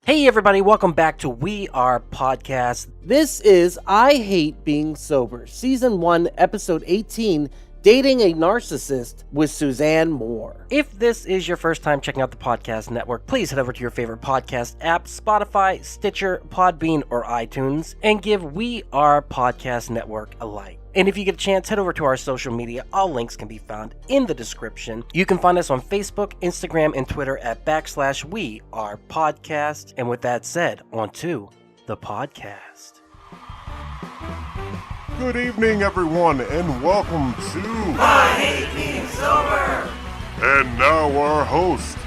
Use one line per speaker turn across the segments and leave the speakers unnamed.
Hey everybody, welcome back to We Are Podcast.
This is I Hate Being Sober, Season 1, Episode 18, Dating a Narcissist with Susanne Moore.
If this is your first time checking out the podcast network, please head over to your favorite podcast app, Spotify, Stitcher, Podbean, or iTunes, and give We Are Podcast Network a like. And if you get a chance, head over to our social media. All links can be found in the description. You can find us on Facebook, Instagram, and Twitter at /We Are Podcast. And with that said, on to the podcast.
Good evening, everyone, and welcome to
I Hate Being Sober!
And now our host,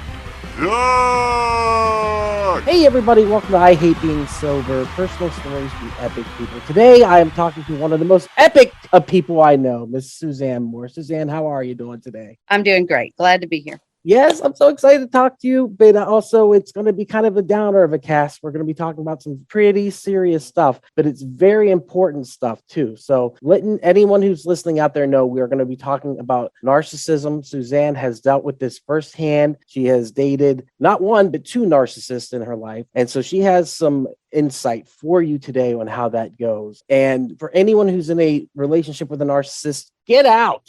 Doug!
Hey everybody, welcome to I Hate Being Sober, personal stories from epic people. Today I am talking to one of the most epic of people I know, Miss Susanne Moore. Suzanne, how are you doing today?
I'm doing great. Glad to be here.
Yes, I'm so excited to talk to you, but also it's going to be kind of a downer of a cast. We're going to be talking about some pretty serious stuff, but it's very important stuff too. So letting anyone who's listening out there know we are going to be talking about narcissism. Suzanne has dealt with this firsthand. She has dated not one, but two narcissists in her life. And so she has some insight for you today on how that goes. And for anyone who's in a relationship with a narcissist, get out.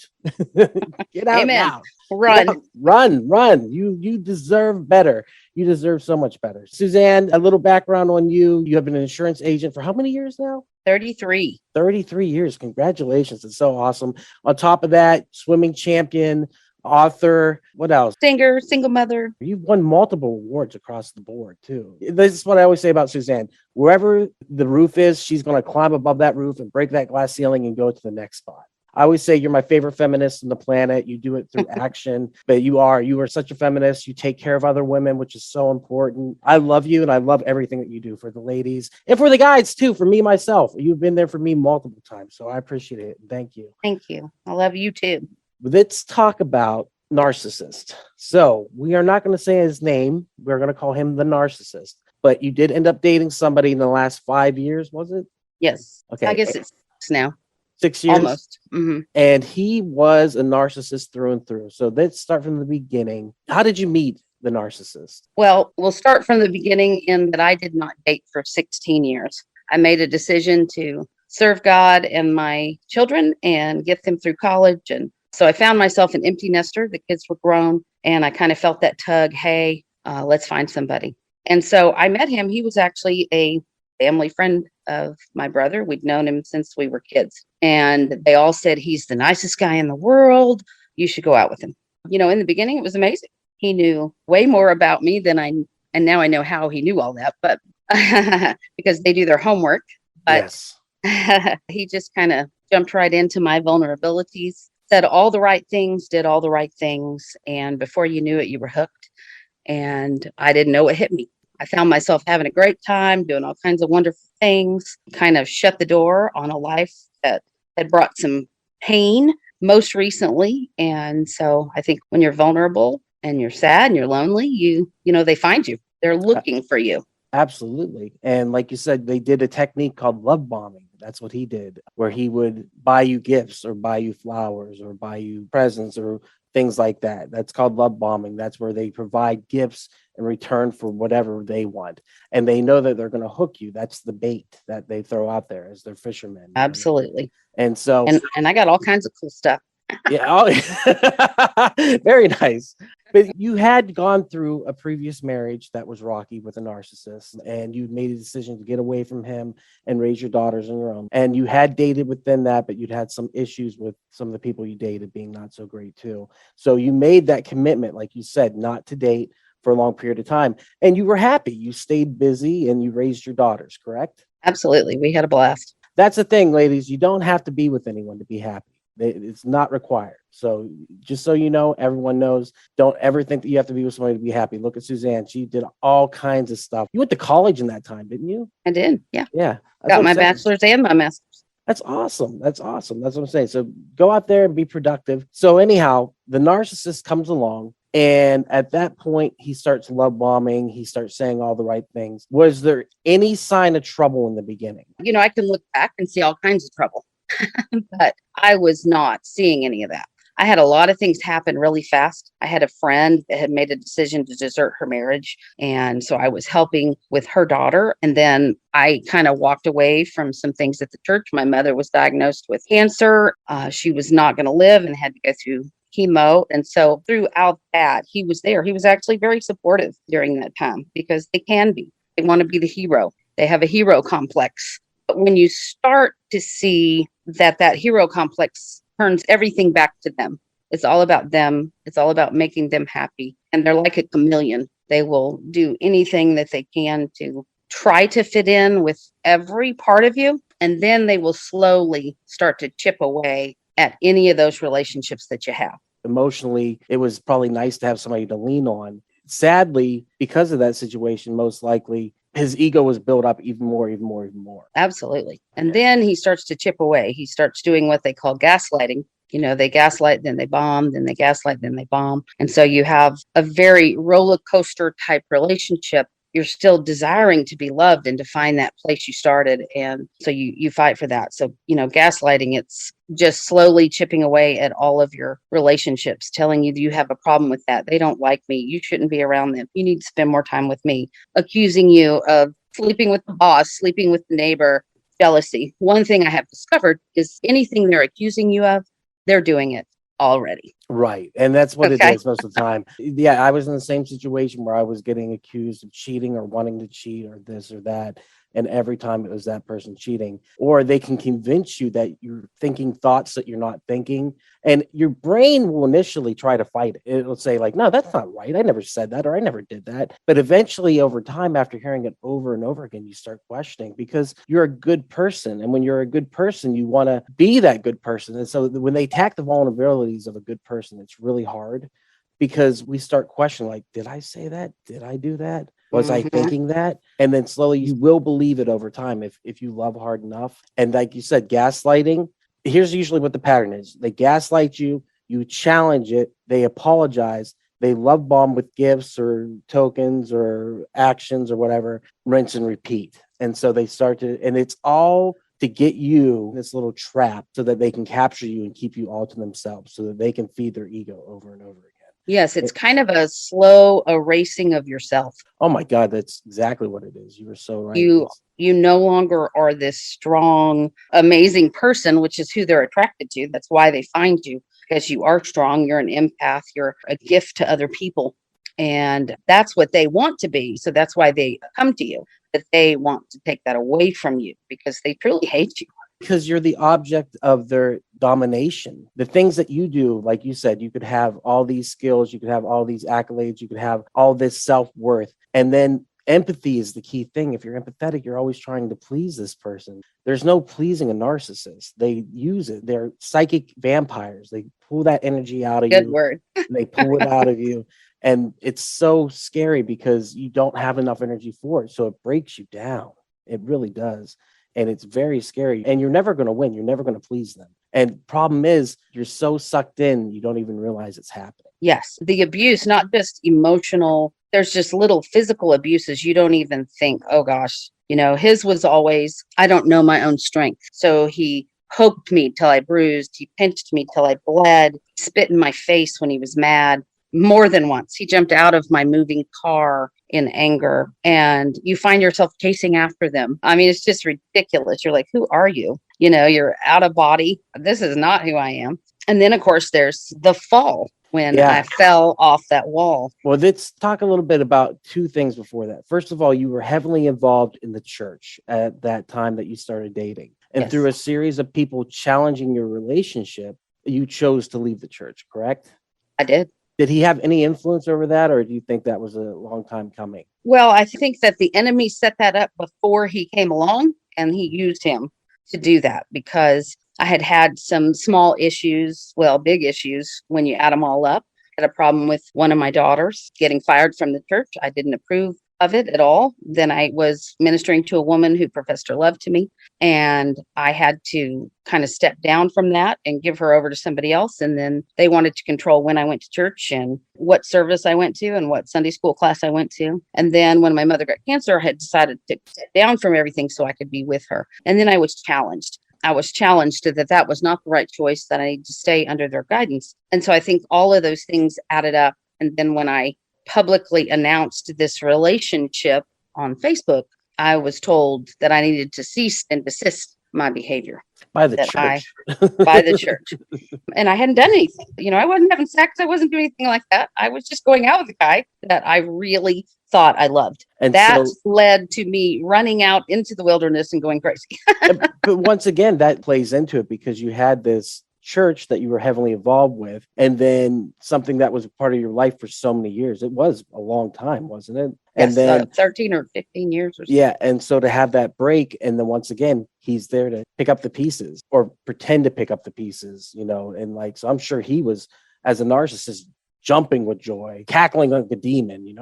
Get out.
Amen.
Now.
Run.
Run. You deserve better. You deserve so much better. Suzanne, a little background on you. You have been an insurance agent for how many years now?
33.
33 years. Congratulations. It's so awesome. On top of that, swimming champion, author, what else?
Singer, single mother.
You've won multiple awards across the board too. This is what I always say about Suzanne. Wherever the roof is, she's going to climb above that roof and break that glass ceiling and go to the next spot. I always say you're my favorite feminist on the planet. You do it through action, but you are such a feminist. You take care of other women, which is so important. I love you, and I love everything that you do for the ladies and for the guys too, for me, myself. You've been there for me multiple times, so I appreciate it. Thank you.
Thank you. I love you too.
Let's talk about Narcissist. So we are not going to say his name. We're going to call him the Narcissist, but you did end up dating somebody in the last 5 years, was it?
Yes.
Okay.
I guess it's 6 now.
6 years?
Almost. Mm-hmm.
And he was a narcissist through and through. So let's start from the beginning. How did you meet the narcissist?
Well, we'll start from the beginning in that I did not date for 16 years. I made a decision to serve God and my children and get them through college. And so I found myself an empty nester. The kids were grown and I kind of felt that tug. Hey, let's find somebody. And so I met him. He was actually a family friend of my brother. We'd known him since we were kids. And they all said, he's the nicest guy in the world. You should go out with him. You know, in the beginning, it was amazing. He knew way more about me than and now I know how he knew all that, but because they do their homework. But yes. He just kind of jumped right into my vulnerabilities, said all the right things, did all the right things. And before you knew it, you were hooked. And I didn't know what hit me. I found myself having a great time, doing all kinds of wonderful things, kind of shut the door on a life that had brought some pain most recently. And so I think when you're vulnerable and you're sad and you're lonely, you know, they find you. They're looking for you.
Absolutely. And like you said, they did a technique called love bombing. That's what he did, where he would buy you gifts or buy you flowers or buy you presents or things like that. That's called love bombing. That's where they provide gifts in return for whatever they want. And they know that they're going to hook you. That's the bait that they throw out there as their fishermen.
Absolutely.
And so,
and I got all kinds of cool stuff.
Yeah. Very nice. But you had gone through a previous marriage that was rocky with a narcissist, and you made a decision to get away from him and raise your daughters on your own. And you had dated within that, but you'd had some issues with some of the people you dated being not so great too. So you made that commitment, like you said, not to date for a long period of time. And you were happy. You stayed busy and you raised your daughters, correct?
Absolutely. We had a blast.
That's the thing, ladies. You don't have to be with anyone to be happy. It's not required. So just so you know, everyone knows, don't ever think that you have to be with somebody to be happy. Look at Suzanne. She did all kinds of stuff. You went to college in that time, didn't you?
I did. Yeah.
Yeah.
Got my bachelor's and my master's.
That's awesome. That's awesome. That's what I'm saying. So go out there and be productive. So anyhow, the narcissist comes along. And at that point, he starts love bombing. He starts saying all the right things. Was there any sign of trouble in the beginning?
You know, I can look back and see all kinds of trouble. But I was not seeing any of that. I had a lot of things happen really fast. I had a friend that had made a decision to desert her marriage. And so I was helping with her daughter. And then I kind of walked away from some things at the church. My mother was diagnosed with cancer. She was not going to live and had to go through chemo. And so throughout that, he was there. He was actually very supportive during that time because they can be. They want to be the hero. They have a hero complex. But when you start to see that hero complex turns everything back to them, it's all about them. It's all about making them happy. And they're like a chameleon. They will do anything that they can to try to fit in with every part of you. And then they will slowly start to chip away at any of those relationships that you have.
Emotionally, it was probably nice to have somebody to lean on. Sadly, because of that situation, most likely his ego was built up even more.
Absolutely. And then he starts to chip away. He starts doing what they call gaslighting. You know, they gaslight, then they bomb, then they gaslight, then they bomb. And so you have a very roller coaster type relationship. You're still desiring to be loved and to find that place you started. And so you fight for that. So, you know, gaslighting, it's just slowly chipping away at all of your relationships, telling you you have a problem with that. They don't like me. You shouldn't be around them. You need to spend more time with me. Accusing you of sleeping with the boss, sleeping with the neighbor, jealousy. One thing I have discovered is anything they're accusing you of, they're doing it already.
Right. And that's what
Okay.
it is most of the time. Yeah, I was in the same situation where I was getting accused of cheating or wanting to cheat or this or that. And every time it was that person cheating, or they can convince you that you're thinking thoughts that you're not thinking. And your brain will initially try to fight it. It'll say like, no, that's not right. I never said that, or I never did that. But eventually over time, after hearing it over and over again, you start questioning because you're a good person. And when you're a good person, you want to be that good person. And so when they attack the vulnerabilities of a good person, it's really hard because we start questioning, like, did I say that? Did I do that? Was I thinking that? And then slowly you will believe it over time if you love hard enough. And like you said, gaslighting, here's usually what the pattern is. They gaslight you, you challenge it, they apologize, they love bomb with gifts or tokens or actions or whatever, rinse and repeat. And so they start to, and it's all to get you in this little trap so that they can capture you and keep you all to themselves so that they can feed their ego over and over again.
Yes, it's kind of a slow erasing of yourself.
Oh my God, that's exactly what it is. You were so right.
You no longer are this strong, amazing person, which is who they're attracted to. That's why they find you, because you are strong. You're an empath. You're a gift to other people. And that's what they want to be. So that's why they come to you, that they want to take that away from you because they truly hate you.
Because you're the object of their domination. The things that you do, like you said, you could have all these skills, you could have all these accolades, you could have all this self-worth. And then empathy is the key thing. If you're empathetic, you're always trying to please this person. There's no pleasing a narcissist. They use it. They're psychic vampires. They pull that energy out of you.
Good word.
They pull it out of you. And it's so scary because you don't have enough energy for it. So it breaks you down. It really does. And it's very scary. And you're never going to win. You're never going to please them. And problem is, you're so sucked in, you don't even realize it's happening.
Yes. The abuse, not just emotional, there's just little physical abuses. You don't even think, oh gosh, you know, his was always, I don't know my own strength. So he poked me till I bruised. He pinched me till I bled, spit in my face when he was mad. More than once. He jumped out of my moving car in anger, and you find yourself chasing after them. I mean, it's just ridiculous. You're like, who are you? You know, you're out of body. This is not who I am. And then, of course, there's the fall when I fell off that wall.
Well, let's talk a little bit about two things before that. First of all, you were heavily involved in the church at that time that you started dating. And
Yes.
through a series of people challenging your relationship, you chose to leave the church, correct?
I did.
Did he have any influence over that, or do you think that was a long time coming?
Well, I think that the enemy set that up before he came along, and he used him to do that because I had some small issues, well, big issues when you add them all up. I had a problem with one of my daughters getting fired from the church. I didn't approve of it at all. Then I was ministering to a woman who professed her love to me, and I had to kind of step down from that and give her over to somebody else. And then they wanted to control when I went to church and what service I went to and what Sunday school class I went to. And then when my mother got cancer, I had decided to step down from everything so I could be with her. And then I was challenged. I was challenged that was not the right choice, that I need to stay under their guidance. And so I think all of those things added up. And then when I publicly announced this relationship on Facebook, I was told that I needed to cease and desist my behavior.
By the church.
By the church. And I hadn't done anything. I wasn't having sex. I wasn't doing anything like that. I was just going out with a guy that I really thought I loved. And that led to me running out into the wilderness and going crazy.
But once again, that plays into it because you had this church that you were heavily involved with, and then something that was a part of your life for so many years. It was a long time, wasn't it?
And then 13 or 15 years or so.
Yeah. And so to have that break, and then once again, he's there to pick up the pieces or pretend to pick up the pieces, and so I'm sure he was, as a narcissist, jumping with joy, cackling like a demon,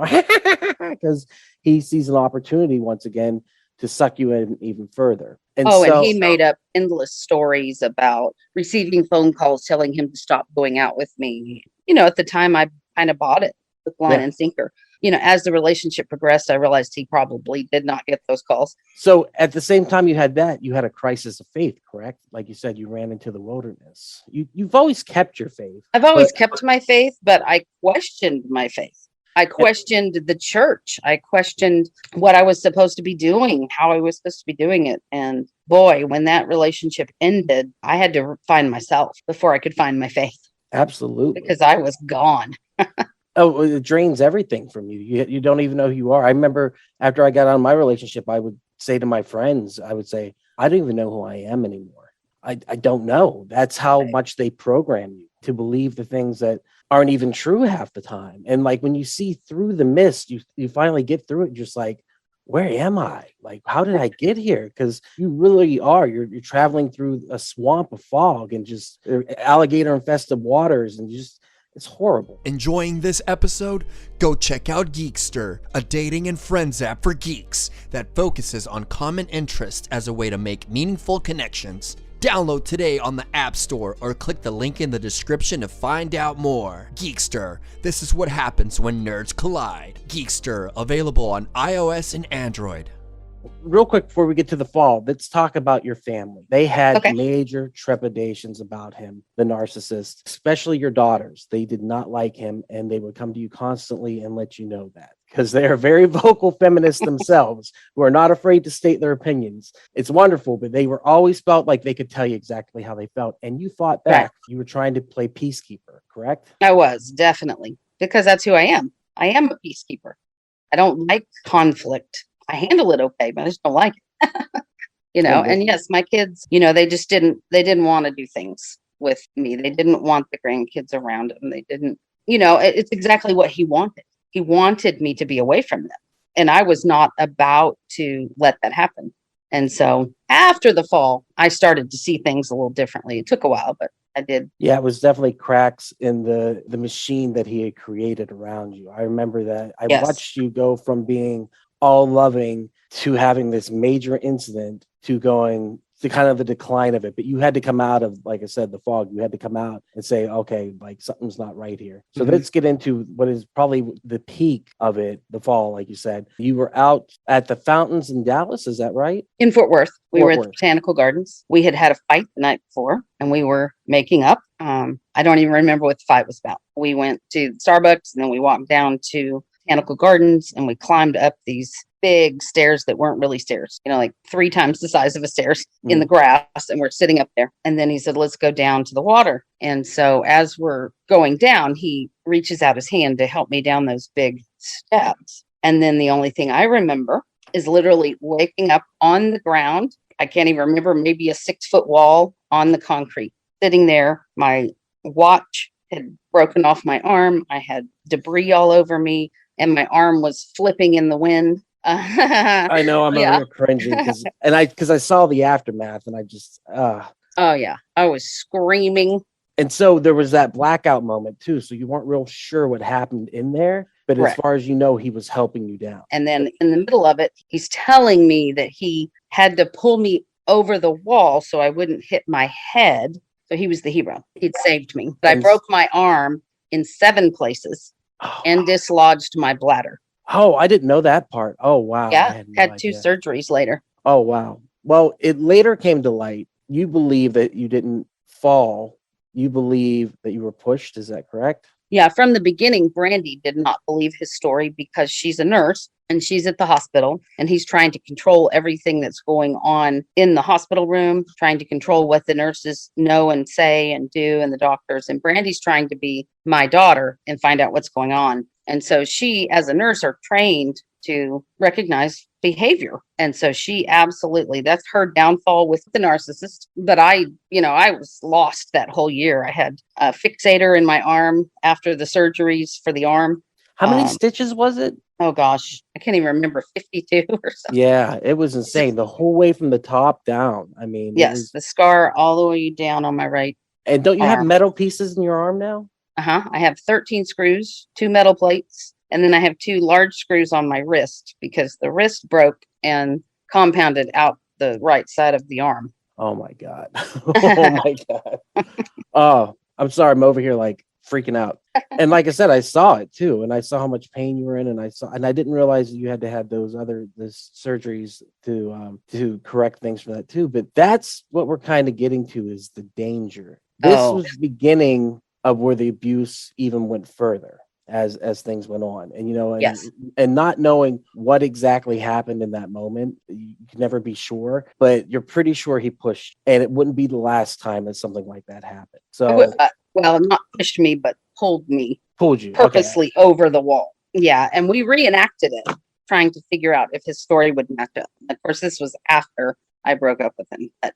because he sees an opportunity once again to suck you in even further. And
he made up endless stories about receiving phone calls telling him to stop going out with me. At the time I kind of bought it with line and sinker. As the relationship progressed, I realized he probably did not get those calls.
So at the same time you had a crisis of faith, correct? Like you said, you ran into the wilderness. You've always kept your faith.
I've always kept my faith, but I questioned my faith. I questioned the church. I questioned what I was supposed to be doing, how I was supposed to be doing it. And boy, when that relationship ended, I had to find myself before I could find my faith.
Absolutely.
Because I was gone.
Oh, it drains everything from you. You don't even know who you are. I remember after I got out of my relationship, I would say to my friends, I don't even know who I am anymore. I don't know. That's how much they program you to believe the things that aren't even true half the time. And like when you see through the mist, you finally get through it. You're just like, where am I? Like, how did I get here? Because you really are. You're traveling through a swamp of fog and just alligator infested waters, and it's horrible.
Enjoying this episode? Go check out Geekster, a dating and friends app for geeks that focuses on common interests as a way to make meaningful connections. Download today on the App Store or click the link in the description to find out more. Geekster, this is what happens when nerds collide. Geekster, available on iOS and Android.
Real quick before we get to the fall, let's talk about your family. They had major trepidations about him, the narcissist, especially your daughters. They did not like him, and they would come to you constantly and let you know that, because they are very vocal feminists themselves who are not afraid to state their opinions. It's wonderful, but they were always felt like they could tell you exactly how they felt, and you fought back. Right. You were trying to play peacekeeper, correct?
I was, definitely, because that's who I am. I am a peacekeeper. I don't like conflict. I handle it okay, but I just don't like it. And yes, my kids, they didn't want to do things with me. They didn't want the grandkids around them. They didn't, it's exactly what he wanted. He wanted me to be away from them. And I was not about to let that happen. And so after the fall, I started to see things a little differently. It took a while, but I did.
Yeah, it was definitely cracks in the machine that he had created around you. I remember that. I watched you go from being all loving to having this major incident to going to kind of the decline of it. But you had to come out of, like I said, the fog. You had to come out and say, okay, like something's not right here. So let's get into what is probably the peak of it, the fall, like you said. You were out at the fountains in Dallas, is that right?
In Fort Worth. We were at the Botanical Gardens. We had had a fight the night before, and we were making up. I don't even remember what the fight was about. We went to Starbucks, and then we walked down to Botanical Gardens, and we climbed up these big stairs that weren't really stairs, like 3 times the size of a stairs in the grass, and we're sitting up there. And then he said, let's go down to the water. And so as we're going down, he reaches out his hand to help me down those big steps. And then the only thing I remember is literally waking up on the ground. I can't even remember, maybe a 6-foot wall on the concrete, sitting there. My watch had broken off my arm. I had debris all over me, and my arm was flipping in the wind.
I know, I'm over cringing because I saw the aftermath, and I just
oh yeah, I was screaming.
And so there was that blackout moment too, so you weren't real sure what happened in there, but as far as you know, he was helping you down.
And then in the middle of it, he's telling me that he had to pull me over the wall so I wouldn't hit my head. So he was the hero. He'd saved me. But I broke my arm in 7 places and dislodged my bladder.
Oh, I didn't know that part. Oh, wow.
Yeah, had 2 surgeries later.
Oh, wow. Well, it later came to light you believe that you didn't fall. You believe that you were pushed. Is that correct?
Yeah, from the beginning, Brandy did not believe his story because she's a nurse and she's at the hospital and he's trying to control everything that's going on in the hospital room, trying to control what the nurses know and say and do and the doctors. And Brandy's trying to be my daughter and find out what's going on. And so she, as a nurse, are trained to recognize behavior. And so she absolutely, that's her downfall with the narcissist. But I was lost that whole year. I had a fixator in my arm after the surgeries for the arm.
How many stitches was it?
Oh gosh, I can't even remember, 52 or something.
Yeah, it was insane. The whole way from the top down. I mean,
yes, the scar all the way down on my right.
And don't you have
arm.
metal pieces in your arm now?
I have 13 screws, 2 metal plates, and then I have 2 large screws on my wrist because the wrist broke and compounded out the right side of the arm.
Oh my God. Oh my God. Oh, I'm sorry. I'm over here like freaking out. And like I said, I saw it too. And I saw how much pain you were in. And I didn't realize that you had to have those surgeries to correct things from that too. But that's what we're kind of getting to, is the danger. This was the beginning of where the abuse even went further as things went on. And,
yes.
And not knowing what exactly happened in that moment, you can never be sure, but you're pretty sure he pushed, and it wouldn't be the last time that something like that happened. So,
well, not pushed me, but pulled
you
purposely over the wall. Yeah. And we reenacted it, trying to figure out if his story would match up. Of course, this was after I broke up with him, but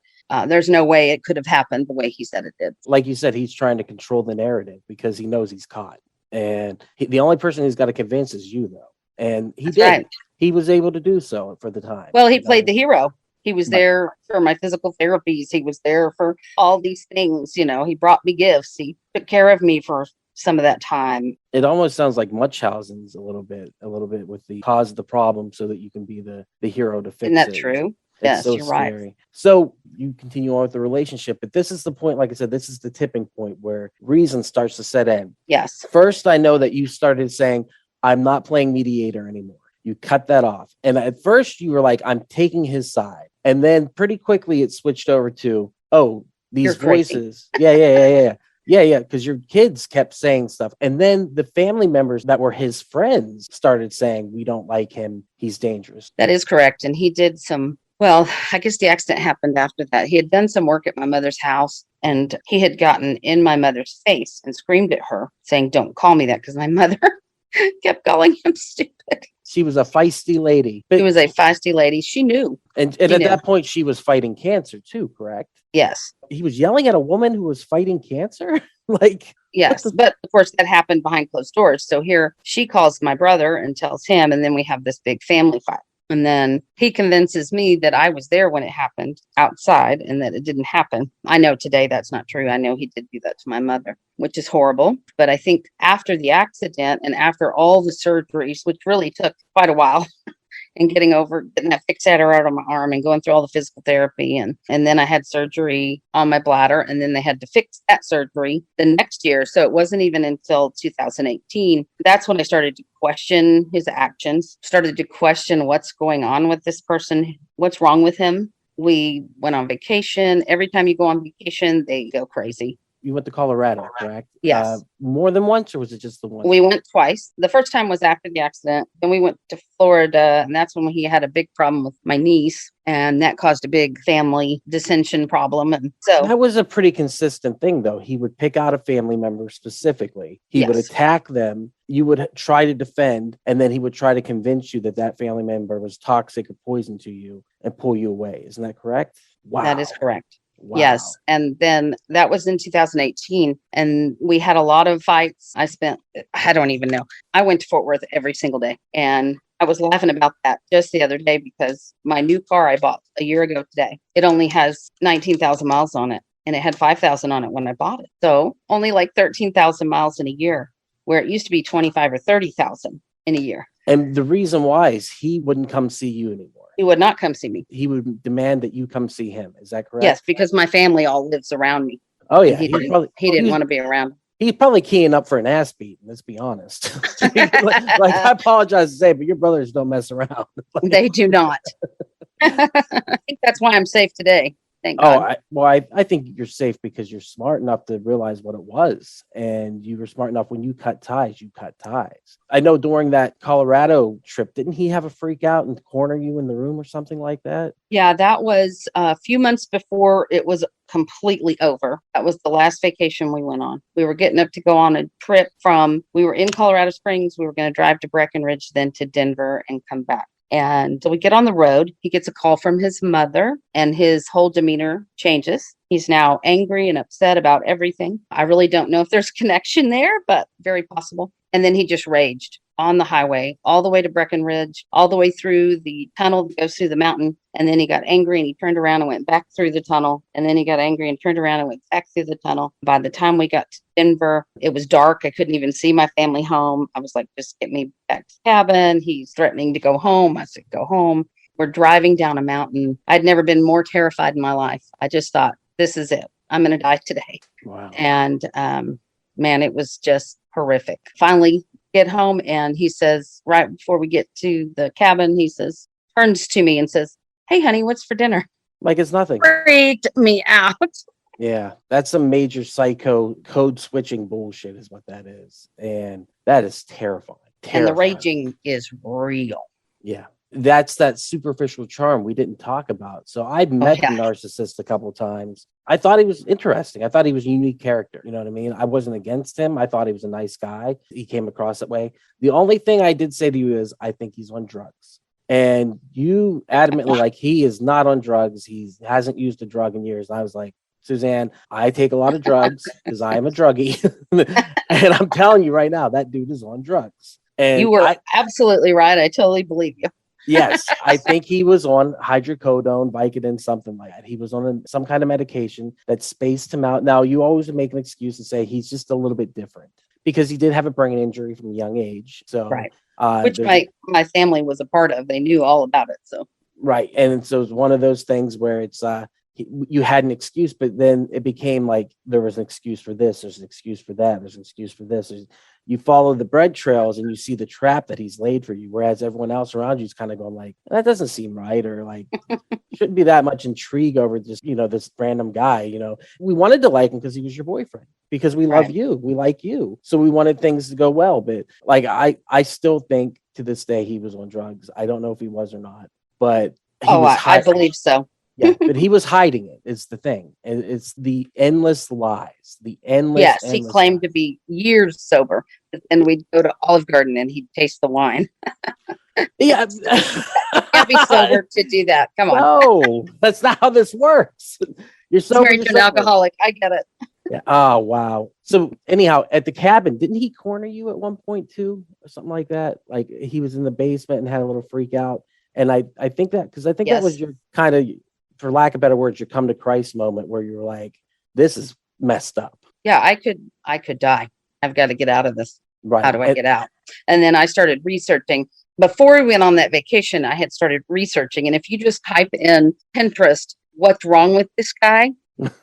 there's no way it could have happened the way he said it did.
Like you said, he's trying to control the narrative because he knows he's caught. And the only person who's got to convince is you, though. And he did. Right. He was able to do so for the time.
Well, he played the hero. He was there for my physical therapies. He was there for all these things. He brought me gifts. He took care of me for some of that time.
It almost sounds like Munchausen's a little bit with the cause of the problem so that you can be the hero to fix it.
Isn't that true? Yes,
so
you're
scary.
right.
So you continue on with the relationship, but this is the point, like I said, this is the tipping point where reason starts to set in.
Yes.
First, I know that you started saying, I'm not playing mediator anymore. You cut that off. And at first you were like, I'm taking his side. And then pretty quickly it switched over to, these
You're
voices.
Crazy.
Yeah. Because your kids kept saying stuff. And then the family members that were his friends started saying, we don't like him. He's dangerous.
That is correct. And he did I guess the accident happened after that. He had done some work at my mother's house and he had gotten in my mother's face and screamed at her saying, don't call me that, because my mother kept calling him stupid.
She was a feisty lady.
She was a feisty lady. She knew.
And at that point, she was fighting cancer too, correct?
Yes.
He was yelling at a woman who was fighting cancer?
Yes. But of course, that happened behind closed doors. So here she calls my brother and tells him, and then we have this big family fight. And then he convinces me that I was there when it happened outside and that it didn't happen. I know today that's not true. I know he did do that to my mother, which is horrible. But I think after the accident and after all the surgeries, which really took quite a while, and getting that fixator out of my arm and going through all the physical therapy. And then I had surgery on my bladder, and then they had to fix that surgery the next year. So it wasn't even until 2018. That's when I started to question his actions, started to question what's going on with this person, what's wrong with him. We went on vacation. Every time you go on vacation, they go crazy.
You went to Colorado, correct?
Yes.
More than once, or was it just the one?
We went twice. The first time was after the accident. Then we went to Florida, and that's when he had a big problem with my niece, and that caused a big family dissension problem. And so
that was a pretty consistent thing, though. He would pick out a family member specifically. He would attack them. You would try to defend, and then he would try to convince you that family member was toxic or poison to you and pull you away. Isn't that correct?
Wow. That is correct.
Wow.
Yes. And then that was in 2018. And we had a lot of fights. I don't even know. I went to Fort Worth every single day. And I was laughing about that just the other day because my new car I bought a year ago today, it only has 19,000 miles on it. And it had 5,000 on it when I bought it. So only like 13,000 miles in a year, where it used to be 25 or 30,000 in a year.
And the reason why is he wouldn't come see you anymore.
He would not come see me.
He would demand that you come see him. Is that correct?
Yes, because my family all lives around me.
Oh, yeah.
He didn't want to be around.
He's probably keying up for an ass beat. Let's be honest. I apologize to say, but your brothers don't mess around.
They do not. I think that's why I'm safe today. Thank
Oh,
God.
I think you're safe because you're smart enough to realize what it was. And you were smart enough when you cut ties, you cut ties. I know during that Colorado trip, didn't he have a freak out and corner you in the room or something like that?
Yeah, that was a few months before it was completely over. That was the last vacation we went on. We were getting up to go on a trip we were in Colorado Springs. We were going to drive to Breckenridge, then to Denver and come back. And so we get on the road. He gets a call from his mother and his whole demeanor changes. He's now angry and upset about everything. I really don't know if there's a connection there, but very possible. And then he just raged on the highway all the way to Breckenridge, all the way through the tunnel that goes through the mountain. And then he got angry and he turned around and went back through the tunnel. And then he got angry and turned around and went back through the tunnel. By the time we got to Denver, it was dark. I couldn't even see my family home. I was like, just get me back to the cabin. He's threatening to go home. I said, go home. We're driving down a mountain. I'd never been more terrified in my life. I just thought, this is it. I'm going to die today.
Wow.
And man, it was just horrific. Finally get home and he says, right before we get to the cabin, he says, turns to me and says, hey, honey, what's for dinner?
Like it's nothing.
Freaked me out.
Yeah, that's some major psycho code switching bullshit is what that is. And that is terrifying.
And the
Terrifying.
raging is real.
Yeah. That's that superficial charm we didn't talk about. So I've met
yeah.
the narcissist a couple times. I thought he was interesting. I thought he was a unique character. You know what I mean? I wasn't against him. I thought he was a nice guy. He came across that way. The only thing I did say to you is I think he's on drugs. And you adamantly like he is not on drugs. He hasn't used a drug in years. And I was like, Susanne, I take a lot of drugs because I am a druggie. And I'm telling you right now, that dude is on drugs. And
you were absolutely right. I totally believe you.
Yes, I think he was on hydrocodone, Vicodin, something like that. He was on some kind of medication that spaced him out. Now, you always make an excuse and say he's just a little bit different because he did have a brain injury from a young age. So,
right. Which my family was a part of. They knew all about it. So,
right. And so it's one of those things where it's you had an excuse, but then it became like there was an excuse for this, there's an excuse for that, there's an excuse for this. You follow the bread trails and you see the trap that he's laid for you, whereas everyone else around you is kind of going like, that doesn't seem right, or like shouldn't be that much intrigue over just this random guy. We wanted to like him because he was your boyfriend, because we love you, we like you, so we wanted things to go well. But like I still think to this day he was on drugs. I don't know if he was or not, but
I believe so.
Yeah, but he was hiding it. It's the thing. It's the endless lies.
Yes, he claimed to be years sober, and we'd go to Olive Garden and he'd taste the wine.
Yeah,
can't be sober to do that. Come on.
No, that's not how this works. You're sober.
Married to an alcoholic. I get it.
Yeah. Oh wow. So anyhow, at the cabin, didn't he corner you at one point too, or something like that? Like he was in the basement and had a little freak out. And I think that because I think that was your kind of, for lack of better words, your come to Christ moment where you were like, this is messed up.
Yeah, I could die. I've got to get out of this.
Right.
How do I get out? And then I started researching. Before we went on that vacation, I had started researching. And if you just type in Pinterest, what's wrong with this guy?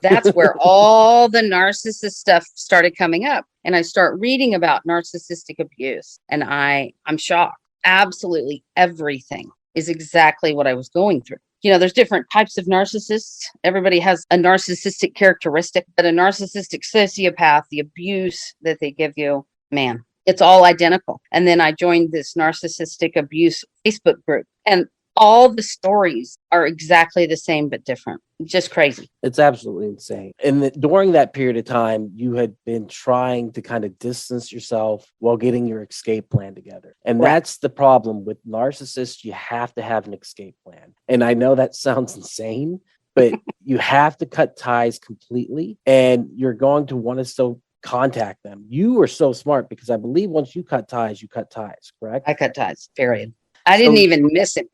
That's where all the narcissist stuff started coming up. And I start reading about narcissistic abuse. And I'm shocked. Absolutely everything is exactly what I was going through. There's different types of narcissists. Everybody has a narcissistic characteristic, but a narcissistic sociopath, the abuse that they give you, man, it's all identical. And then I joined this narcissistic abuse Facebook group, and all the stories are exactly the same, but different. Just crazy.
It's absolutely insane. And during that period of time, you had been trying to kind of distance yourself while getting your escape plan together. And that's the problem with narcissists. You have to have an escape plan. And I know that sounds insane, but you have to cut ties completely. And you're going to want to still contact them. You were so smart because I believe once you cut ties, correct?
I cut ties, period. I didn't even miss him.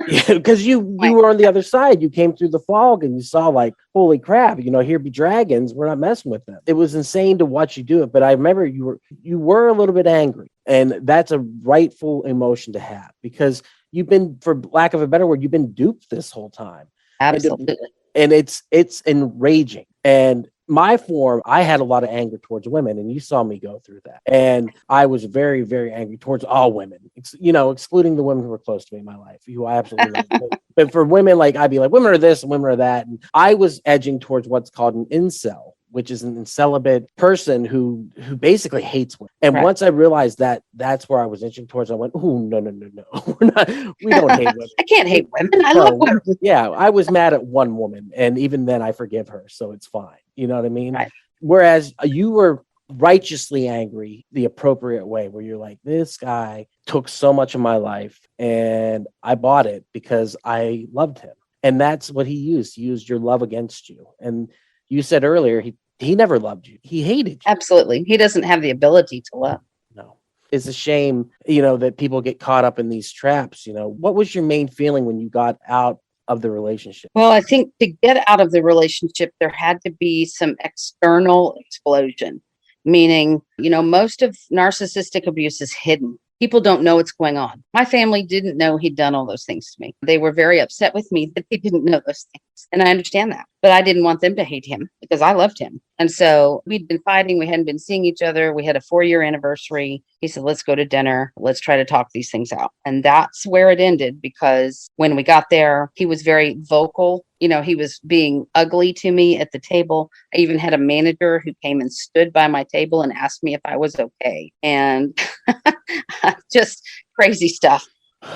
Yeah, because you were on the other side. You came through the fog and you saw like, holy crap, here be dragons. We're not messing with them. It was insane to watch you do it. But I remember you were a little bit angry, and that's a rightful emotion to have because you've been, for lack of a better word, you've been duped this whole time.
Absolutely.
And it's enraging. And my form, I had a lot of anger towards women, and you saw me go through that. And I was very, very angry towards all women, excluding the women who were close to me in my life, who I absolutely loved. But for women, like, I'd be like, women are this and women are that. And I was edging towards what's called an incel, which is an celibate person who basically hates women. And
Right.
once I realized that that's where I was inching towards, I went, oh, no. We don't hate women.
I can't hate women. I love women.
Yeah, I was mad at one woman, and even then I forgive her, so it's fine. You know what I mean?
Right.
Whereas you were righteously angry the appropriate way, where you're like, this guy took so much of my life, and I bought it because I loved him. And that's what he used. He used your love against you. And you said earlier, he never loved you. He hated you.
Absolutely. He doesn't have the ability to love.
No. It's a shame, that people get caught up in these traps. What was your main feeling when you got out of the relationship?
Well, I think to get out of the relationship, there had to be some external explosion, meaning, most of narcissistic abuse is hidden. People don't know what's going on. My family didn't know he'd done all those things to me. They were very upset with me that they didn't know those things. And I understand that. But I didn't want them to hate him because I loved him. And so we'd been fighting. We hadn't been seeing each other. We had a 4-year anniversary. He said, let's go to dinner. Let's try to talk these things out. And that's where it ended, because when we got there, he was very vocal. He was being ugly to me at the table. I even had a manager who came and stood by my table and asked me if I was okay. And just crazy stuff.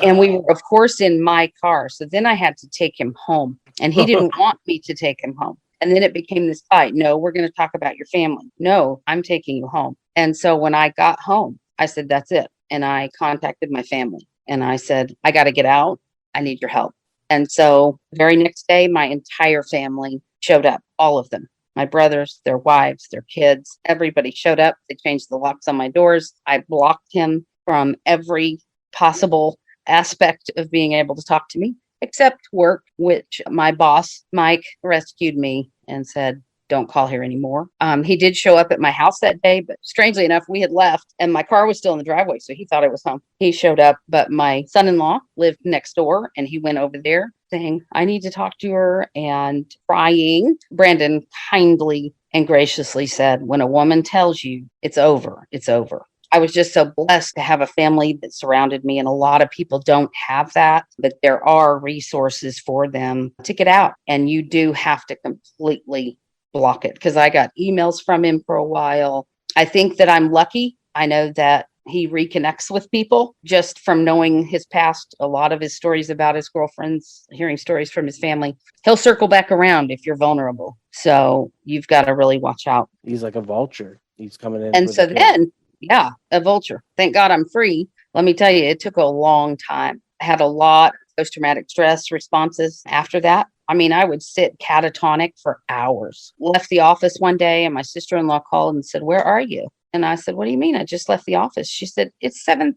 And we were, of course, in my car. So then I had to take him home, and he didn't want me to take him home. And then it became this fight. No, we're going to talk about your family. No, I'm taking you home. And so when I got home, I said, that's it. And I contacted my family and I said, I got to get out. I need your help. And so the very next day, my entire family showed up, all of them. My brothers, their wives, their kids, everybody showed up. They changed the locks on my doors. I blocked him from every possible aspect of being able to talk to me, except work, which my boss, Mike, rescued me and said, don't call here anymore. He did show up at my house that day, but strangely enough, we had left and my car was still in the driveway. So he thought I was home. He showed up, but my son-in-law lived next door and he went over there saying, I need to talk to her, and crying. Brandon kindly and graciously said, when a woman tells you it's over, it's over. I was just so blessed to have a family that surrounded me. And a lot of people don't have that, but there are resources for them to get out. And you do have to completely block it, because I got emails from him for a while. I think that I'm lucky. I know that he reconnects with people just from knowing his past, a lot of his stories about his girlfriends, hearing stories from his family. He'll circle back around if you're vulnerable. So you've got to really watch out.
He's like a vulture. He's coming in.
And so then, yeah, a vulture. Thank God I'm free. Let me tell you, it took a long time. I had a lot of post-traumatic stress responses after that. I mean, I would sit catatonic for hours. Left the office one day and my sister-in-law called and said, where are you? And I said, what do you mean? I just left the office. She said, it's 7:30.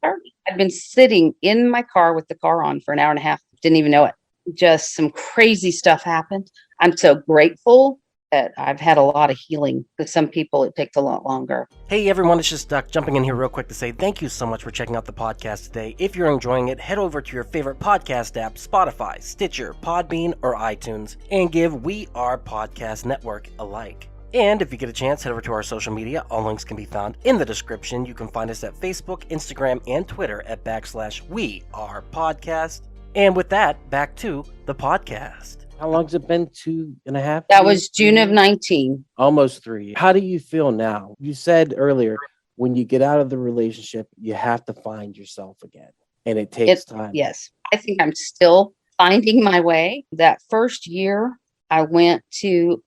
I'd been sitting in my car with the car on for an hour and a half. Didn't even know it. Just some crazy stuff happened. I'm so grateful that I've had a lot of healing. With some people, it takes a lot longer.
Hey everyone, it's just Duck jumping in here real quick to say thank you so much for checking out the podcast today. If you're enjoying it, head over to your favorite podcast app, Spotify, Stitcher, Podbean, or iTunes, and give We Are Podcast Network a like. And if you get a chance, head over to our social media. All links can be found in the description. You can find us at Facebook, Instagram, and Twitter at /We Are Podcast. And with that, back to the podcast.
How long's it been? 2.5?
That was June of 19.
Almost 3. How do you feel now? You said earlier, when you get out of the relationship, you have to find yourself again. And it takes time.
Yes. I think I'm still finding my way. That first year, I went to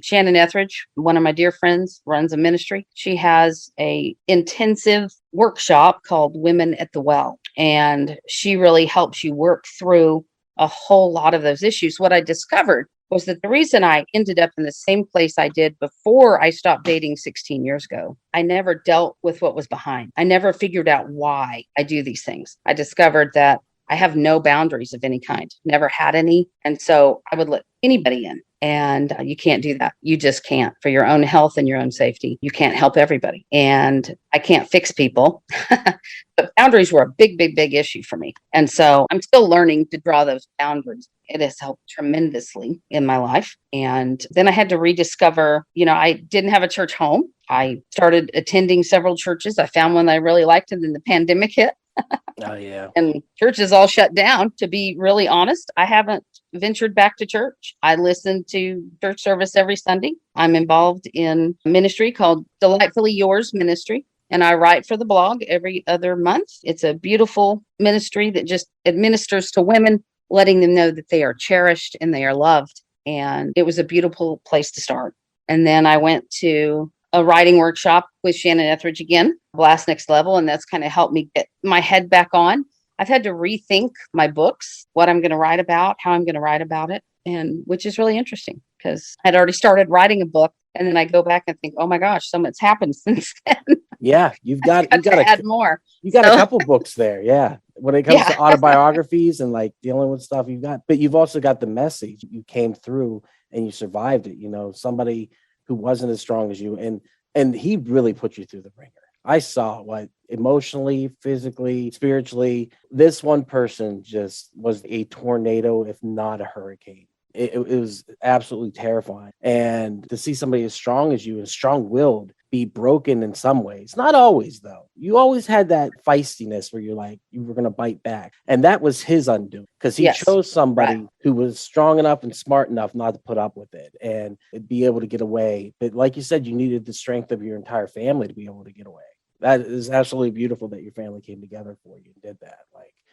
Shannon Etheridge, one of my dear friends, runs a ministry. She has a intensive workshop called Women at the Well. And she really helps you work through a whole lot of those issues. What I discovered was that the reason I ended up in the same place I did before I stopped dating 16 years ago, I never dealt with what was behind. I never figured out why I do these things. I discovered that I have no boundaries of any kind, never had any. And so I would let anybody in. And you can't do that. You just can't, for your own health and your own safety. You can't help everybody. And I can't fix people. But boundaries were a big, big, big issue for me. And so I'm still learning to draw those boundaries. It has helped tremendously in my life. And then I had to rediscover, I didn't have a church home. I started attending several churches. I found one that I really liked, and then the pandemic hit.
Oh, yeah.
And churches all shut down. To be really honest, I haven't ventured back to church. I listen to church service every Sunday. I'm involved in a ministry called Delightfully Yours Ministry, and I write for the blog every other month. It's a beautiful ministry that just administers to women, letting them know that they are cherished and they are loved. And it was a beautiful place to start. And then I went to a writing workshop with Shannon Etheridge again, Blast Next Level, and that's kind of helped me get my head back on. I've had to rethink my books, what I'm going to write about, how I'm going to write about it, and which is really interesting because I'd already started writing a book, and then I go back and think, oh my gosh, so much happened since then.
Yeah, you got
to add more.
You got a couple books there, yeah. When it comes to autobiographies and like dealing with stuff, but you've also got the message. You came through and you survived it. Somebody who wasn't as strong as you, and he really put you through the ringer. I saw what emotionally, physically, spiritually, this one person just was a tornado, if not a hurricane. It was absolutely terrifying. And to see somebody as strong as you and strong-willed be broken in some ways, not always though. You always had that feistiness where you're like, you were going to bite back. And that was his undoing because he chose somebody who was strong enough and smart enough not to put up with it and be able to get away. But like you said, you needed the strength of your entire family to be able to get away. That is absolutely beautiful that your family came together for you and did that.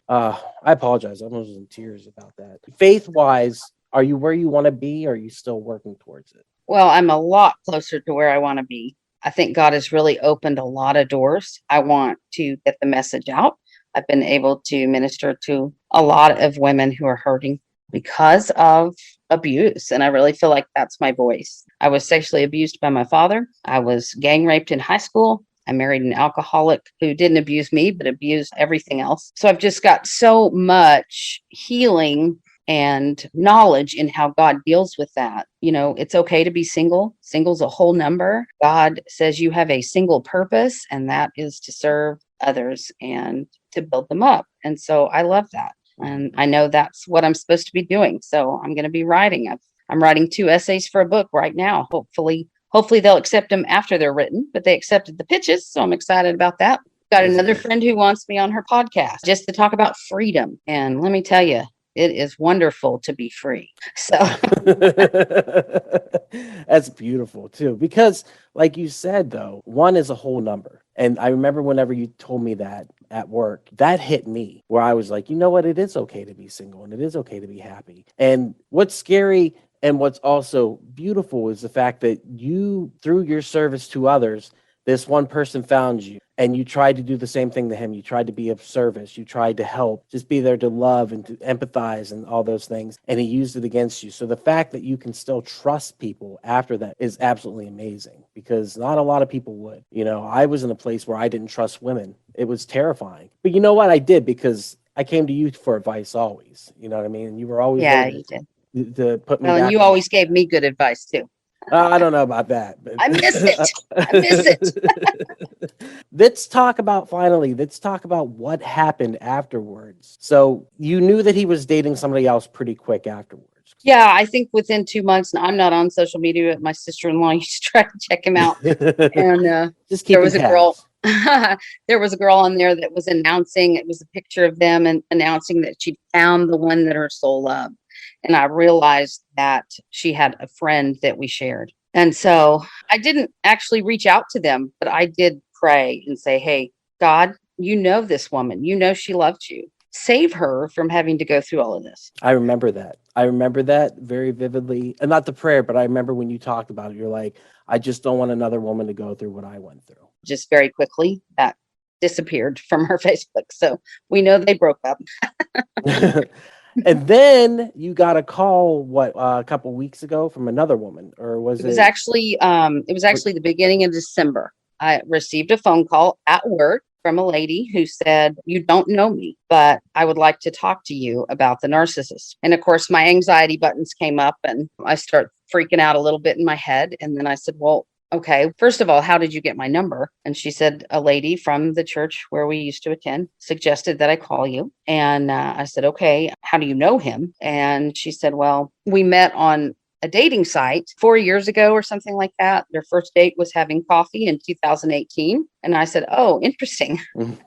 I apologize. I'm almost in tears about that. Faith-wise, are you where you want to be, or are you still working towards it?
Well, I'm a lot closer to where I want to be. I think God has really opened a lot of doors. I want to get the message out. I've been able to minister to a lot of women who are hurting because of abuse. And I really feel like that's my voice. I was sexually abused by my father. I was gang raped in high school. I married an alcoholic who didn't abuse me, but abused everything else. So I've just got so much healing and knowledge in how God deals with that. It's okay to be single. Single's a whole number. God says you have a single purpose, and that is to serve others and to build them up. And so I love that. And I know that's what I'm supposed to be doing. So I'm going to be writing. I'm writing 2 essays for a book right now. Hopefully they'll accept them after they're written, but they accepted the pitches. So I'm excited about that. Got another friend who wants me on her podcast just to talk about freedom. And let me tell you, it is wonderful to be free. So
that's beautiful too, because like you said, though, one is a whole number. And I remember whenever you told me that at work, that hit me where I was like, you know what? It is okay to be single and it is okay to be happy. And what's scary and what's also beautiful is the fact that you, through your service to others, this one person found you and you tried to do the same thing to him. You tried to be of service. You tried to help, just be there to love and to empathize and all those things. And he used it against you. So the fact that you can still trust people after that is absolutely amazing, because not a lot of people would. I was in a place where I didn't trust women. It was terrifying. But you know what? I did, because I came to you for advice always. You know what I mean? And you were always
you did.
To put me
back. And you always gave me good advice too.
I don't know about that. But
I miss it.
Let's talk about what happened afterwards. So you knew that he was dating somebody else pretty quick afterwards.
Yeah, I think within 2 months. And I'm not on social media, but my sister-in-law used to try to check him out. And
just
there was a girl. There was a girl on there that was announcing. It was a picture of them and announcing that she found the one that her soul loved. And I realized that she had a friend that we shared. And so I didn't actually reach out to them, but I did pray and say, hey, God, you know this woman. You know she loved you. Save her from having to go through all of this.
I remember that very vividly. And not the prayer, but I remember when you talked about it, you're like, I just don't want another woman to go through what I went through.
Just very quickly, that disappeared from her Facebook. So we know they broke up.
And then you got a call, a couple weeks ago from another woman, or was it?
It was actually the beginning of December. I received a phone call at work from a lady who said, "You don't know me, but I would like to talk to you about the narcissist." And of course, my anxiety buttons came up and I start freaking out a little bit in my head. And then I said, "Well, okay, first of all, how did you get my number?" And she said, "A lady from the church where we used to attend suggested that I call you." And I said, "Okay, how do you know him?" And she said, "Well, we met on a dating site 4 years ago or something like that. Their first date was having coffee in 2018." And I said, "Oh, interesting."
Mhm.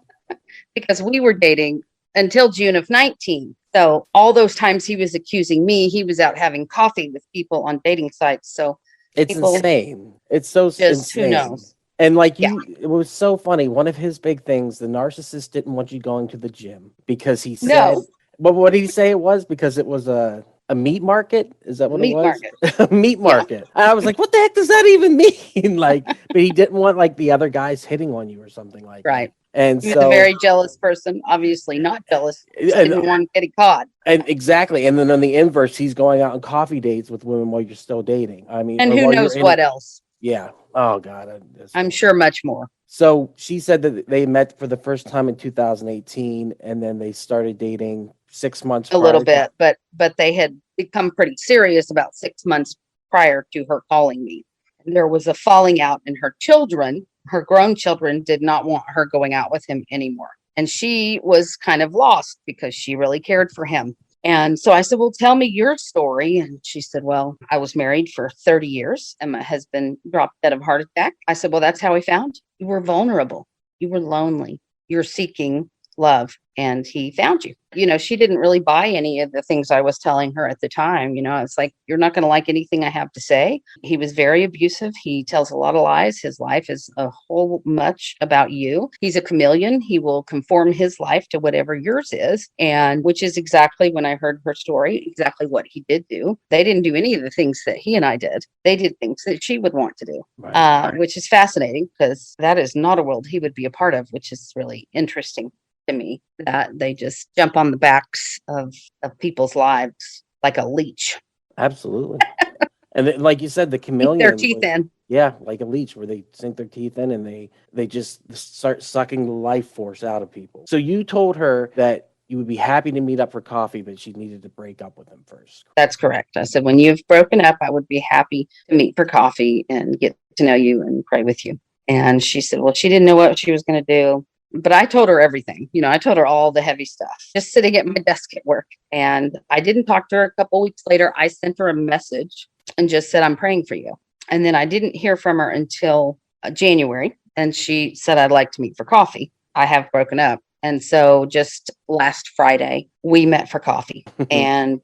Because we were dating until June of 19. So all those times he was accusing me, he was out having coffee with people on dating sites. So
It's
people
insane. It's so
just, who
insane.
knows?
And like
Yeah.
it was so funny. One of his big things, the narcissist didn't want you going to the gym because he
No.
said, but what did he say it was? Because it was a meat market? Is that what it
Meat
was?
market.
A meat
Yeah.
market. And I was like, what the heck does that even mean? Like, but he didn't want like the other guys hitting on you or something like
Right.
that. And
He was
so
a very jealous person, obviously not jealous. Just didn't want getting caught.
and exactly. And then on the inverse, he's going out on coffee dates with women while you're still dating. I mean,
And
or
who
while you're
knows
in
what else?
Yeah. Oh God.
I'm sure much more.
So she said that they met for the first time in 2018, and then they started dating 6 months
A little
prior to-
bit, but they had become pretty serious about 6 months prior to her calling me. And there was a falling out, and her grown children did not want her going out with him anymore. And she was kind of lost because she really cared for him. And so I said, "Well, tell me your story." And she said, "Well, I was married for 30 years and my husband dropped dead of a heart attack." I said, "Well, that's how he found you. You were vulnerable. You were lonely. You're seeking love, and he found you." She didn't really buy any of the things I was telling her at the time. It's like, "You're not going to like anything I have to say." He was very abusive. He tells a lot of lies. His life is a whole much about you. He's a chameleon. He will conform his life to whatever yours is. And which is exactly, when I heard her story, exactly what he did do. They didn't do any of the things that he and I did. They did things that she would want to do, which is fascinating because that is not a world he would be a part of, which is really interesting to me, that they just jump on the backs of people's lives like a leech.
Absolutely. And like you said, the chameleon.
Their teeth in.
Yeah, like a leech where they sink their teeth in and they just start sucking the life force out of people. So you told her that you would be happy to meet up for coffee, but she needed to break up with him first.
That's correct. I said, "When you've broken up, I would be happy to meet for coffee and get to know you and pray with you." And she said, well, she didn't know what she was going to do. But I told her everything. I told her all the heavy stuff, just sitting at my desk at work. And I didn't talk to her. A couple weeks later, I sent her a message and just said, "I'm praying for you." And then I didn't hear from her until January. And she said, "I'd like to meet for coffee. I have broken up." And so just last Friday, we met for coffee and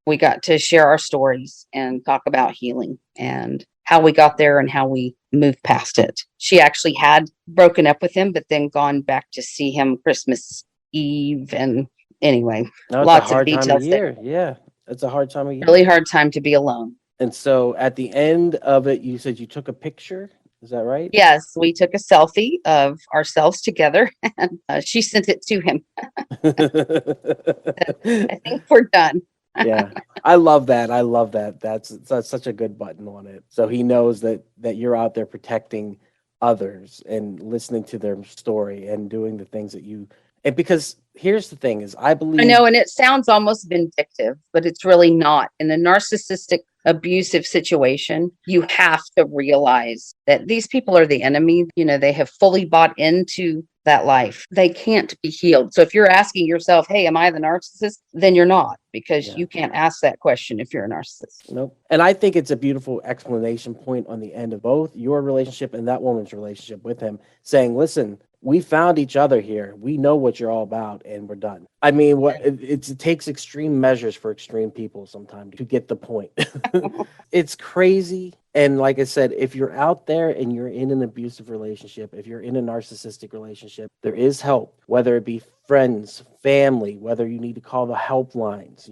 we got to share our stories and talk about healing and how we got there and how we moved past it. She actually had broken up with him, but then gone back to see him Christmas Eve. And anyway,
No, it's
lots
a hard
of
time
details
of
there.
year. Yeah, it's a hard time of year.
Really hard time to be alone.
And so at the end of it, you said you took a picture. Is that right?
Yes, we took a selfie of ourselves together and she sent it to him. I think we're done.
Yeah, I love that. I love that. That's such a good button on it. So he knows that you're out there protecting others and listening to their story and doing the things that you. And because here's the thing: is I believe
I know, and it sounds almost vindictive, but it's really not. In a narcissistic, abusive situation, you have to realize that these people are the enemy. They have fully bought into that life. They can't be healed. So if you're asking yourself, "Hey, am I the narcissist?" then you're not, because you can't ask that question if you're a narcissist.
Nope. And I think it's a beautiful explanation point on the end of both your relationship and that woman's relationship with him, saying, "Listen, we found each other here. We know what you're all about, and we're done." I mean, it takes extreme measures for extreme people sometimes to get the point. It's crazy. And like I said, if you're out there and you're in an abusive relationship, if you're in a narcissistic relationship, there is help, whether it be friends, family, whether you need to call the helplines.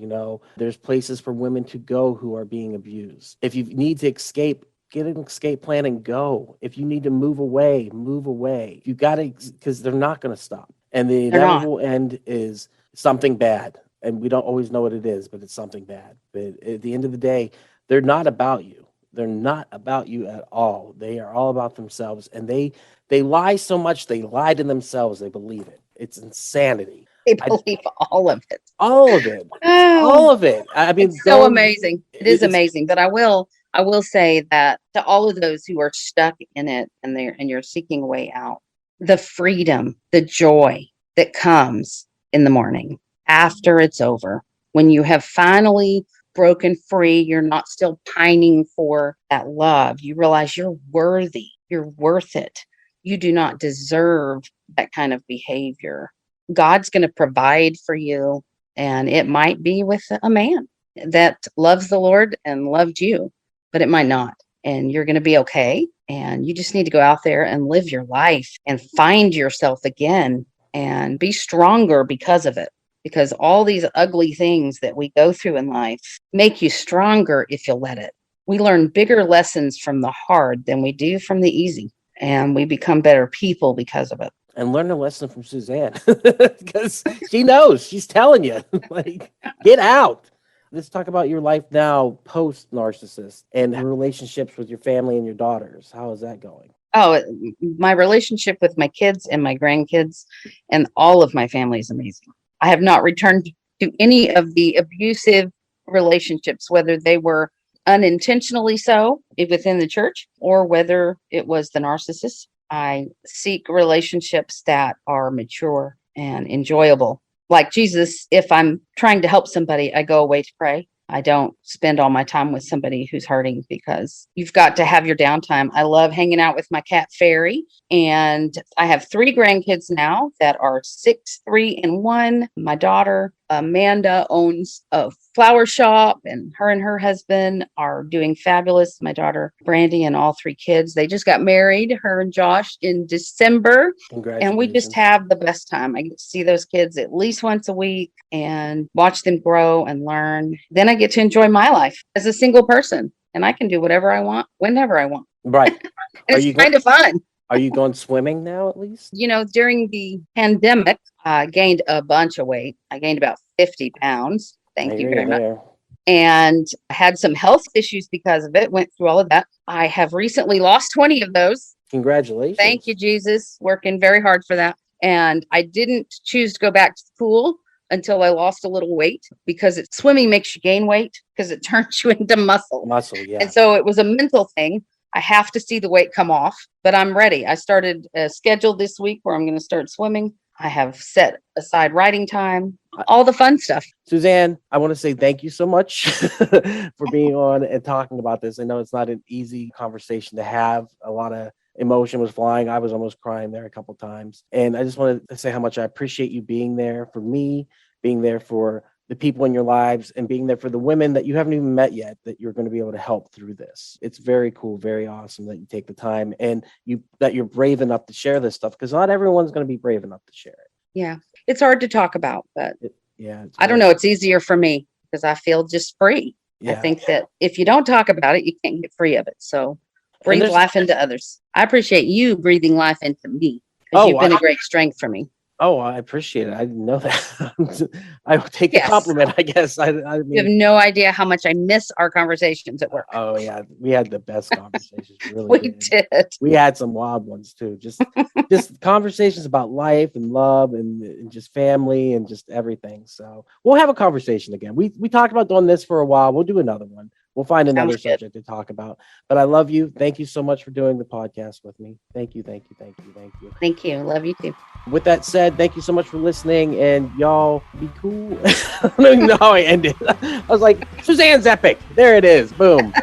There's places for women to go who are being abused. If you need to escape, get an escape plan and go. If you need to move away, move away. You got to, because they're not going to stop. And the inevitable end is something bad. And we don't always know what it is, but it's something bad. But at the end of the day, they're not about you. They're not about you at all. They are all about themselves, and they lie so much. They lie to themselves. They believe it. It's insanity.
They believe all of it.
All of it.
Oh,
All of it. I mean,
it's so amazing. It is
it's-
amazing. But I will say that to all of those who are stuck in it and you're seeking a way out, the freedom, the joy that comes in the morning after it's over, when you have finally broken free, you're not still pining for that love. You realize you're worthy. You're worth it. You do not deserve that kind of behavior. God's going to provide for you, and it might be with a man that loves the Lord and loved you, but it might not. And you're going to be okay. And you just need to go out there and live your life and find yourself again and be stronger because of it. Because all these ugly things that we go through in life make you stronger if you let it. We learn bigger lessons from the hard than we do from the easy. And we become better people because of it.
And learn a lesson from Susanne, because she knows. She's telling you, like, get out. Let's talk about your life now, post Narcissist, and relationships with your family and your daughters. How is that going?
Oh, my relationship with my kids and my grandkids and all of my family is amazing. I have not returned to any of the abusive relationships, whether they were unintentionally so within the church or whether it was the narcissist. I seek relationships that are mature and enjoyable. Like Jesus, if I'm trying to help somebody, I go away to pray. I don't spend all my time with somebody who's hurting, because you've got to have your downtime. I love hanging out with my cat, Fairy. And I have 3 grandkids now that are 6, 3, and 1. My daughter, Amanda, owns a flower shop, and her husband are doing fabulous. My daughter, Brandy, and all 3 kids. They just got married, her and Josh, in December.
Congratulations.
And we just have the best time. I get to see those kids at least once a week and watch them grow and learn. Then I get to enjoy my life as a single person, and I can do whatever I want, whenever I want.
Right.
And it's kind of fun.
Are you going swimming now, at least?
You know, during the pandemic, I gained a bunch of weight. I gained about 50 pounds. Thank you very much. And I had some health issues because of it. Went through all of that. I have recently lost 20 of those.
Congratulations.
Thank you, Jesus. Working very hard for that. And I didn't choose to go back to the pool until I lost a little weight, because swimming makes you gain weight because it turns you into muscle.
Muscle, yeah.
And so it was a mental thing. I have to see the weight come off, but I'm ready. I started a schedule this week where I'm going to start swimming. I have set aside writing time, all the fun stuff.
Susanne, I want to say thank you so much for being on and talking about this. I know it's not an easy conversation to have. A lot of emotion was flying. I was almost crying there a couple of times. And I just wanted to say how much I appreciate you being there for me, being there for the people in your lives, and being there for the women that you haven't even met yet that you're going to be able to help through this. It's very cool, very awesome that you take the time and that you're brave enough to share this stuff, because not everyone's going to be brave enough to share it.
Yeah. It's hard to talk about, but
Yeah.
I don't know. It's easier for me because I feel just free.
Yeah.
I think that if you don't talk about it, you can't get free of it. So breathe life into others. I appreciate you breathing life into me, because you've been a great strength for me.
Oh, I appreciate it. I didn't know that. I would take the compliment, I guess. I mean,
You have no idea how much I miss our conversations at work.
Oh yeah, we had the best conversations. Really,
We did.
We had some wild ones too. Just conversations about life and love and just family and just everything. So we'll have a conversation again. We talked about doing this for a while. We'll do another one. We'll find another subject to talk about. But I love you. Thank you so much for doing the podcast with me. Thank you. Thank you. Thank you. Thank you.
Thank you. Love you too.
With that said, thank you so much for listening, and y'all be cool. I don't even know how I ended. I was like, Suzanne's epic. There it is. Boom.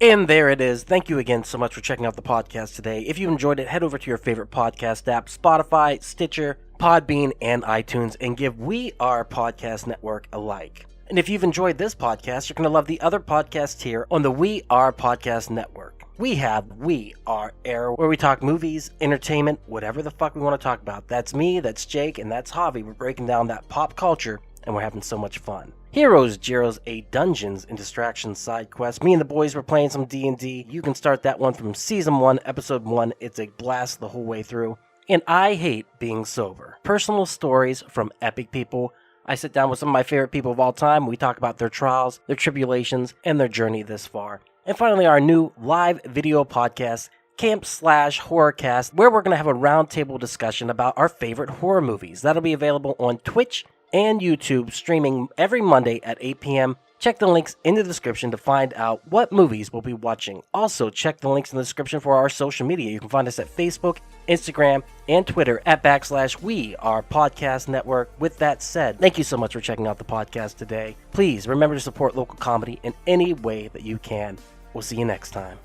And there it is. Thank you again so much for checking out the podcast today. If you enjoyed it, head over to your favorite podcast app, Spotify, Stitcher, Podbean, and iTunes, and give We Are Podcast Network a like. And if you've enjoyed this podcast, you're going to love the other podcasts here on the We Are Podcast Network. We have We Are Air, where we talk movies, entertainment, whatever the fuck we want to talk about. That's me, that's Jake, and that's Javi. We're breaking down that pop culture, and we're having so much fun. Heroes, Gyros, a Dungeons and Distractions side quest. Me and the boys were playing some D&D. You can start that one from Season 1, Episode 1. It's a blast the whole way through. And I Hate Being Sober. Personal stories from epic people. I sit down with some of my favorite people of all time. We talk about their trials, their tribulations, and their journey this far. And finally, our new live video podcast, Camp Slash Horrorcast, where we're going to have a roundtable discussion about our favorite horror movies. That'll be available on Twitch and YouTube, streaming every Monday at 8 p.m. Check the links in the description to find out what movies we'll be watching. Also, check the links in the description for our social media. You can find us at Facebook, Instagram, and Twitter at /We Are Podcast Network. With that said, thank you so much for checking out the podcast today. Please remember to support local comedy in any way that you can. We'll see you next time.